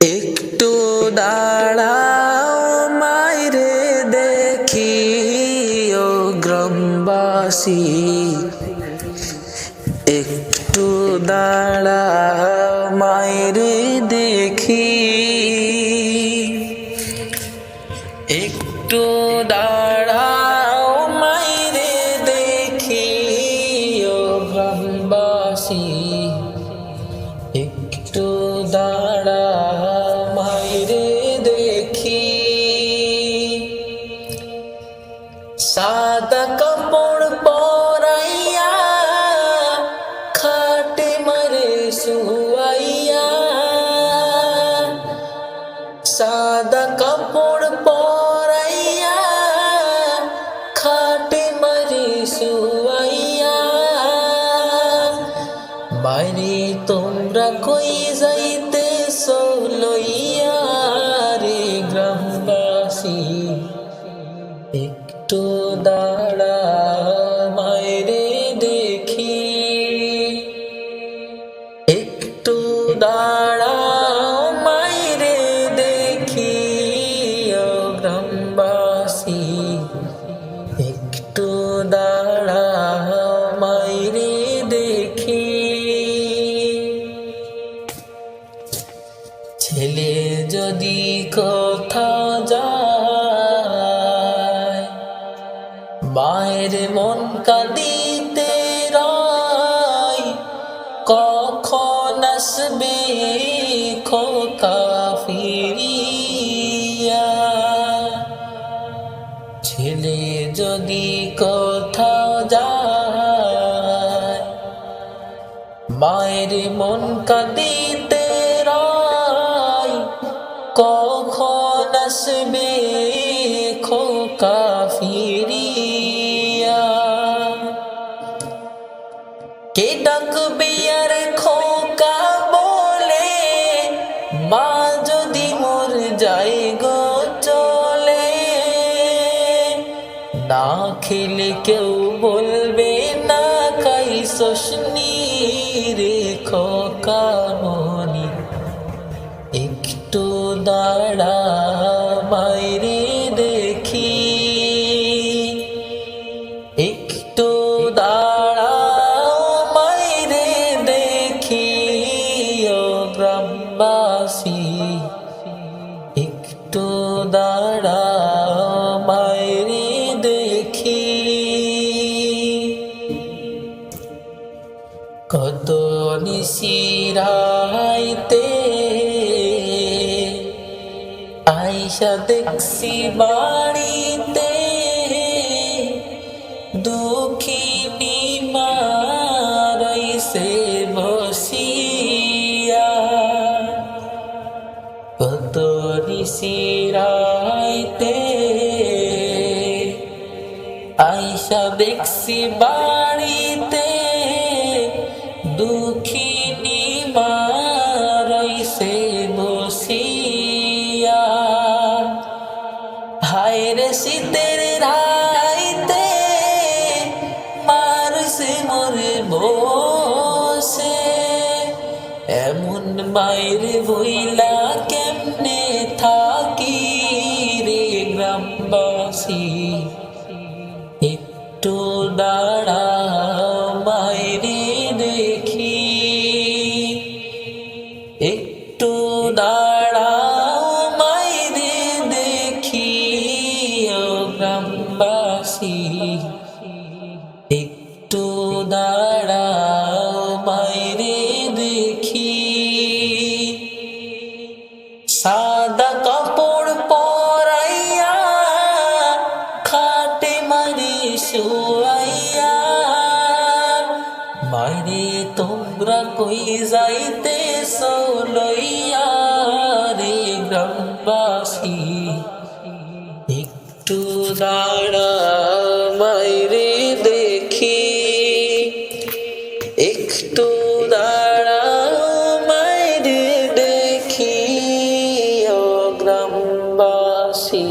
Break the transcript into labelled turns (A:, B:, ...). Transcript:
A: একটু দাঁড়াও মাইরে দেখি ও গ্রামবাসী, একটু দাঁড়াও মাইরে দেখি, একটু দাঁড়াও মাইরে দেখি ও গ্রামবাসী, একটু দাঁড়াও মাইরে দেখি। সাদা কাপড় পরাইয়া খাটে মারে শুয়াইয়া, সাদা কাপড় পরাইয়া খাটে মারে শুয়াইয়া, বাইরে তোমরা কই যাইতেছো লইয়া রে গ্রামবাসী, একটু দাঁড়াও মাইরে দেখি, একটু দাঁড়াও মাইরে দেখি ও গ্রামবাসী, একটু দাঁড়াও মাইরে দেখি। ছেলে যদি কোথাও যায়, মায়ের মন কাঁদিতে রয়, কখন আসবে খোকা ফিরিয়া। ছেলে যদি কোথাও যায়, মায়ের মন কাঁদিতে রয়, কখন আসবে খোকা ফিরিয়া। কে ডাকবে আর খোকা বলে, মা যদি মোর যায় গো চলে, না খেলে কেউ বলবে না খাইছস নি রে খোকা মনি, একটু দাঁড়াও মাইরে দেখি, একটু দাঁড়াও মাইরে দেখি ও গ্রামবাসী, একটু দাঁড়াও মাইরে দেখি। কত নিশিরাইতে আইসা দেখছি বাড়িতে, দুঃখিনী মা রইছে বসিয়া। কত নিশিরাইতে আইসা দেখছি বাড়িতে, দুঃখিনী মা রইছে বসিয়া। হায় রে শীতের রাইতে মারছে মোরে বসে, এমন মায়ের বইলা কেমনে থাকি রে গ্রামবাসী, একটু দাঁড়াও মাইরে দেখি, একটু দাঁড়াও মাইরে দেখি ও গ্রামবাসী, একটু দাঁড়াও মাইরে দেখি। সাদা কাপড় পরাইয়া খাটে মারি শুয়াইয়া, মাইরে তোমরা কই যাইতেছো লইয়া রে গ্রামবাসী, একটু দাঁড়াও মাইরে দেখি, একটু দাঁড়াও মাইরে দেখি ও গ্রামবাসী।